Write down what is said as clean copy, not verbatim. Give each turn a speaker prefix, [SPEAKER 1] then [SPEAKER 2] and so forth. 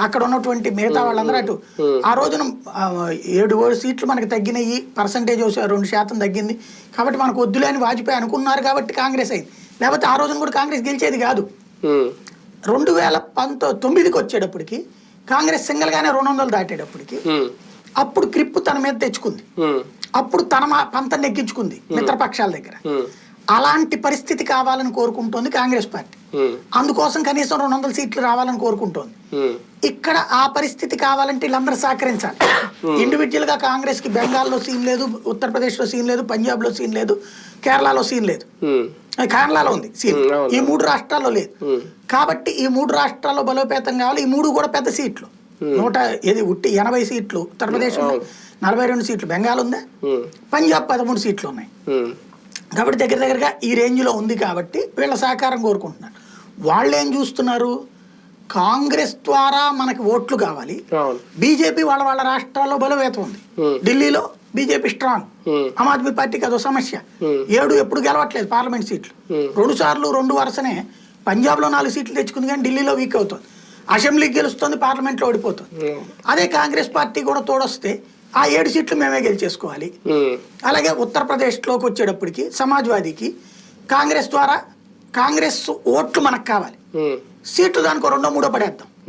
[SPEAKER 1] అక్కడ ఉన్నటువంటి మిగతా వాళ్ళందరూ అటు. ఆ రోజున 7 సీట్లు మనకి తగ్గినాయి, పర్సంటేజ్ 2% తగ్గింది కాబట్టి మనకు వద్దులే అని వాజ్పేయి అనుకున్నారు కాబట్టి కాంగ్రెస్ అయింది. లేకపోతే ఆ రోజున కూడా కాంగ్రెస్ గెలిచేది కాదు. 2019కి వచ్చేటప్పటికి కాంగ్రెస్ సింగిల్ గానే 200 దాటేటప్పటికి అప్పుడు క్రిప్పు తన మీద తెచ్చుకుంది. అప్పుడు తన పంత నెగ్గించుకుంది మిత్రపక్షాల దగ్గర. అలాంటి పరిస్థితి కావాలని కోరుకుంటోంది కాంగ్రెస్ పార్టీ. అందుకోసం కనీసం 200 సీట్లు రావాలని కోరుకుంటోంది. ఇక్కడ ఆ పరిస్థితి కావాలంటే వీళ్ళందరూ సహకరించాలి. ఇండివిజువల్ గా కాంగ్రెస్ కి బెంగాల్లో సీన్ లేదు, ఉత్తరప్రదేశ్ లో సీన్ లేదు, పంజాబ్ లో సీన్ లేదు, కేరళలో సీన్ లేదు, కేరళలో ఉంది సీన్, ఈ 3 రాష్ట్రాల్లో లేదు. కాబట్టి ఈ 3 రాష్ట్రాల్లో బలోపేతం కావాలి. ఈ 3 కూడా పెద్ద సీట్లు, 80 సీట్లు ఉత్తరప్రదేశ్, 42 సీట్లు బెంగాల్ ఉందా, పంజాబ్ 13 సీట్లు ఉన్నాయి. కాబట్టి దగ్గరగా ఈ రేంజ్ లో ఉంది. కాబట్టి వీళ్ళ సహకారం కోరుకుంటున్నారు. వాళ్ళు ఏం చూస్తున్నారు, కాంగ్రెస్ ద్వారా మనకి ఓట్లు కావాలి, బీజేపీ వాళ్ళ రాష్ట్రాల్లో బలోపేతం ఉంది. ఢిల్లీలో బీజేపీ స్ట్రాంగ్, ఆమ్ ఆద్మీ పార్టీకి అదో సమస్య. 7 ఎప్పుడు గెలవట్లేదు పార్లమెంట్ సీట్లు, 2 సార్లు 2 వరుసనే. పంజాబ్ లో 4 సీట్లు తెచ్చుకుంది కానీ ఢిల్లీలో వీక్ అవుతుంది, అసెంబ్లీకి గెలుస్తుంది, పార్లమెంట్ లో ఓడిపోతుంది. అదే కాంగ్రెస్ పార్టీ కూడా తోడొస్తే ఆ 7 సీట్లు మేమే గెలిచేసుకోవాలి. అలాగే ఉత్తరప్రదేశ్ లోకి వచ్చేటప్పటికి సమాజ్వాదీకి కాంగ్రెస్ ద్వారా కాంగ్రెస్ ఓట్లు మనకు కావాలి, సీట్లు దానికి 2, 3 పడేద్దాం.